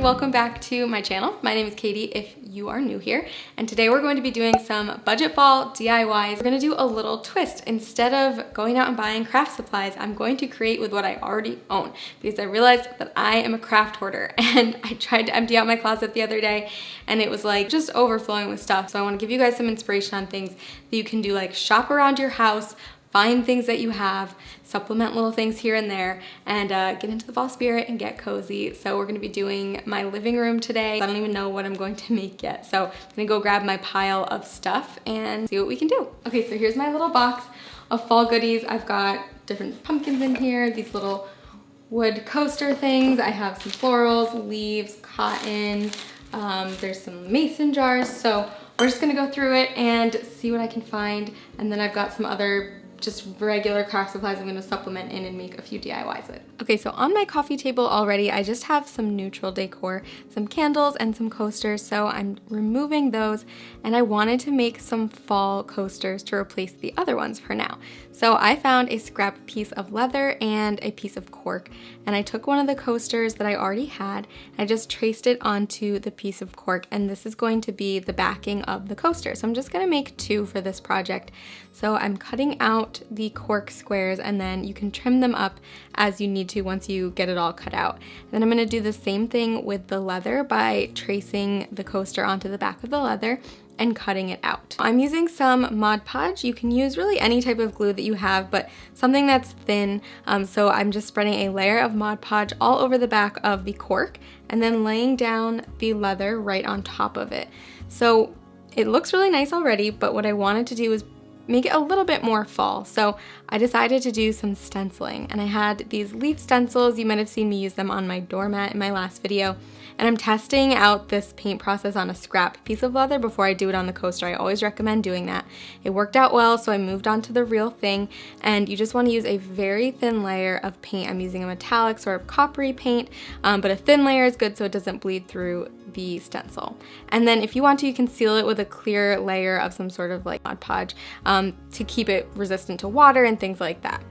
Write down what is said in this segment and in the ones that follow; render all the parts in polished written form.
welcome back to my channel. My name is Katie if you are new here, and today we're going to be doing some budget fall DIYs. We're going to do a little twist. Instead of going out and buying craft supplies, I'm going to create with what I already own because I realized that I am a craft hoarder and I tried to empty out my closet the other day and it was like just overflowing with stuff. So I want to give you guys some inspiration on things that you can do, like shop around your house, find things that you have, supplement little things here and there, and get into the fall spirit and get cozy. So we're gonna be doing my living room today. I don't even know what I'm going to make yet. So I'm gonna go grab my pile of stuff and see what we can do. Okay, so here's my little box of fall goodies. I've got different pumpkins in here, these little wood coaster things. I have some florals, leaves, cotton. There's some mason jars. So we're just gonna go through it and see what I can find. And then I've got some other just regular craft supplies I'm gonna supplement in and make a few DIYs with. Okay, so on my coffee table already, I just have some neutral decor, some candles and some coasters, so I'm removing those, and I wanted to make some fall coasters to replace the other ones for now. So I found a scrap piece of leather and a piece of cork, and I took one of the coasters that I already had, and I just traced it onto the piece of cork, and this is going to be the backing of the coaster. So I'm just gonna make two for this project. So I'm cutting out the cork squares, and then you can trim them up as you need to once you get it all cut out. And then I'm gonna do the same thing with the leather by tracing the coaster onto the back of the leather and cutting it out. I'm using some Mod Podge. You can use really any type of glue that you have, but something that's thin. So I'm just spreading a layer of Mod Podge all over the back of the cork and then laying down the leather right on top of it. So it looks really nice already, but what I wanted to do is make it a little bit more fall. So I decided to do some stenciling, and I had these leaf stencils. You might have seen me use them on my doormat in my last video. And I'm testing out this paint process on a scrap piece of leather before I do it on the coaster. I always recommend doing that. It worked out well, so I moved on to the real thing, and you just want to use a very thin layer of paint. I'm using a metallic sort of coppery paint, but a thin layer is good so it doesn't bleed through the stencil. And then if you want to, you can seal it with a clear layer of some sort of like Mod Podge to keep it resistant to water and things like that.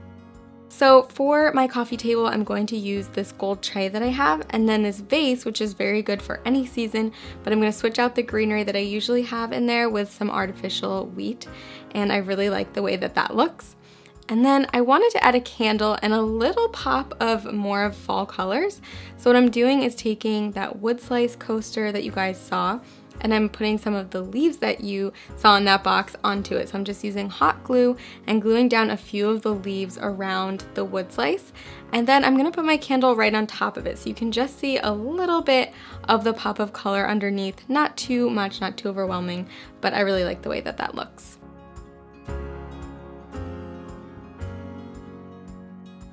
So for my coffee table, I'm going to use this gold tray that I have, and then this vase, which is very good for any season, but I'm going to switch out the greenery that I usually have in there with some artificial wheat, and I really like the way that that looks. And then I wanted to add a candle and a little pop of more of fall colors. So what I'm doing is taking that wood slice coaster that you guys saw, and I'm putting some of the leaves that you saw in that box onto it. So I'm just using hot glue and gluing down a few of the leaves around the wood slice. And then I'm gonna put my candle right on top of it, so you can just see a little bit of the pop of color underneath. Not too much, not too overwhelming, but I really like the way that that looks.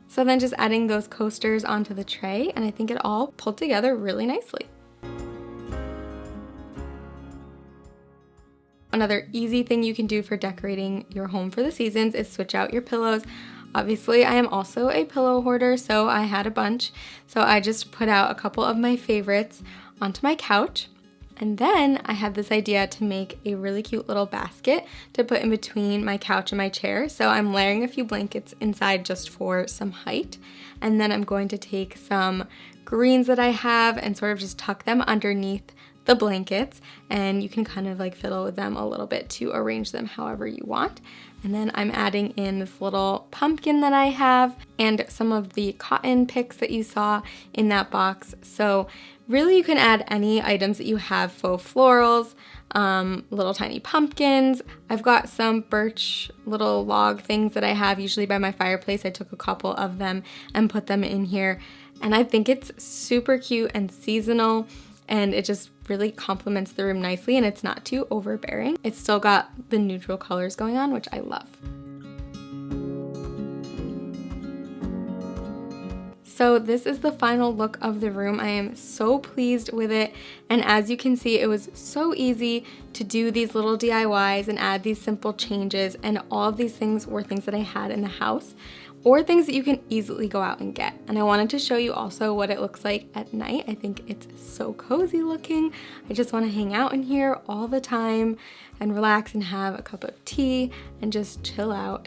So then just adding those coasters onto the tray, and I think it all pulled together really nicely. Another easy thing you can do for decorating your home for the seasons is switch out your pillows. Obviously, I am also a pillow hoarder, so I had a bunch. So I just put out a couple of my favorites onto my couch. And then I had this idea to make a really cute little basket to put in between my couch and my chair. So I'm layering a few blankets inside just for some height. And then I'm going to take some greens that I have and sort of just tuck them underneath the blankets, and you can kind of like fiddle with them a little bit to arrange them however you want. And then I'm adding in this little pumpkin that I have and some of the cotton picks that you saw in that box. So really you can add any items that you have, faux florals, little tiny pumpkins. I've got some birch little log things that I have usually by my fireplace. I took a couple of them and put them in here, and I think it's super cute and seasonal, and it just really complements the room nicely, and it's not too overbearing. It's still got the neutral colors going on, which I love. So this is the final look of the room. I am so pleased with it, and as you can see, it was so easy to do these little DIYs and add these simple changes, and all of these things were things that I had in the house or things that you can easily go out and get. And I wanted to show you also what it looks like at night. I think it's so cozy looking. I just want to hang out in here all the time and relax and have a cup of tea and just chill out.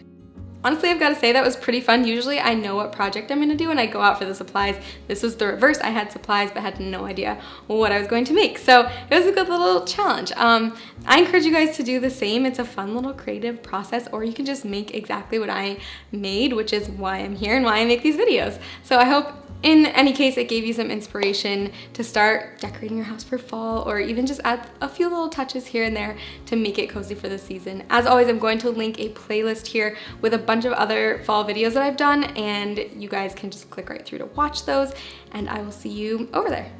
honestly, I've got to say that was pretty fun. Usually I know what project I'm gonna do and I go out for the supplies. This was the reverse. I had supplies but had no idea what I was going to make. So it was a good little challenge. I encourage you guys to do the same. It's a fun little creative process, or you can just make exactly what I made, which is why I'm here and why I make these videos. So I hope in any case, it gave you some inspiration to start decorating your house for fall, or even just add a few little touches here and there to make it cozy for the season. As always, I'm going to link a playlist here with a bunch of other fall videos that I've done, and you guys can just click right through to watch those, and I will see you over there.